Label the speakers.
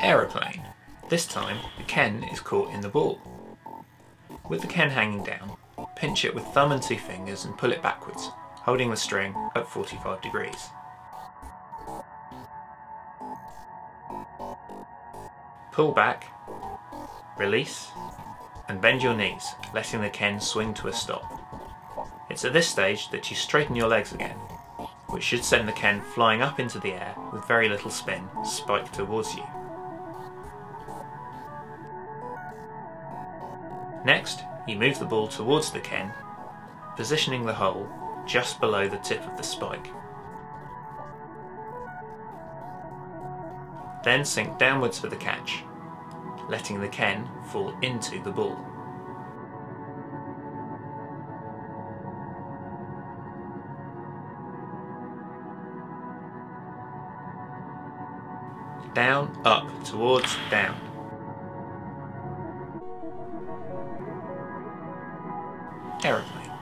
Speaker 1: Aeroplane. This time the Ken is caught in the ball. With the Ken hanging down, pinch it with thumb and 2 fingers and pull it backwards, holding the string at 45 degrees. Pull back, release, and bend your knees, letting the Ken swing to a stop. It's at this stage that you straighten your legs again, which should send the Ken flying up into the air with very little spin, spiked towards you. Next, you move the ball towards the Ken, positioning the hole just below the tip of the spike. Then sink downwards for the catch, letting the Ken fall into the ball. Down, up, towards, down. Aeroplane.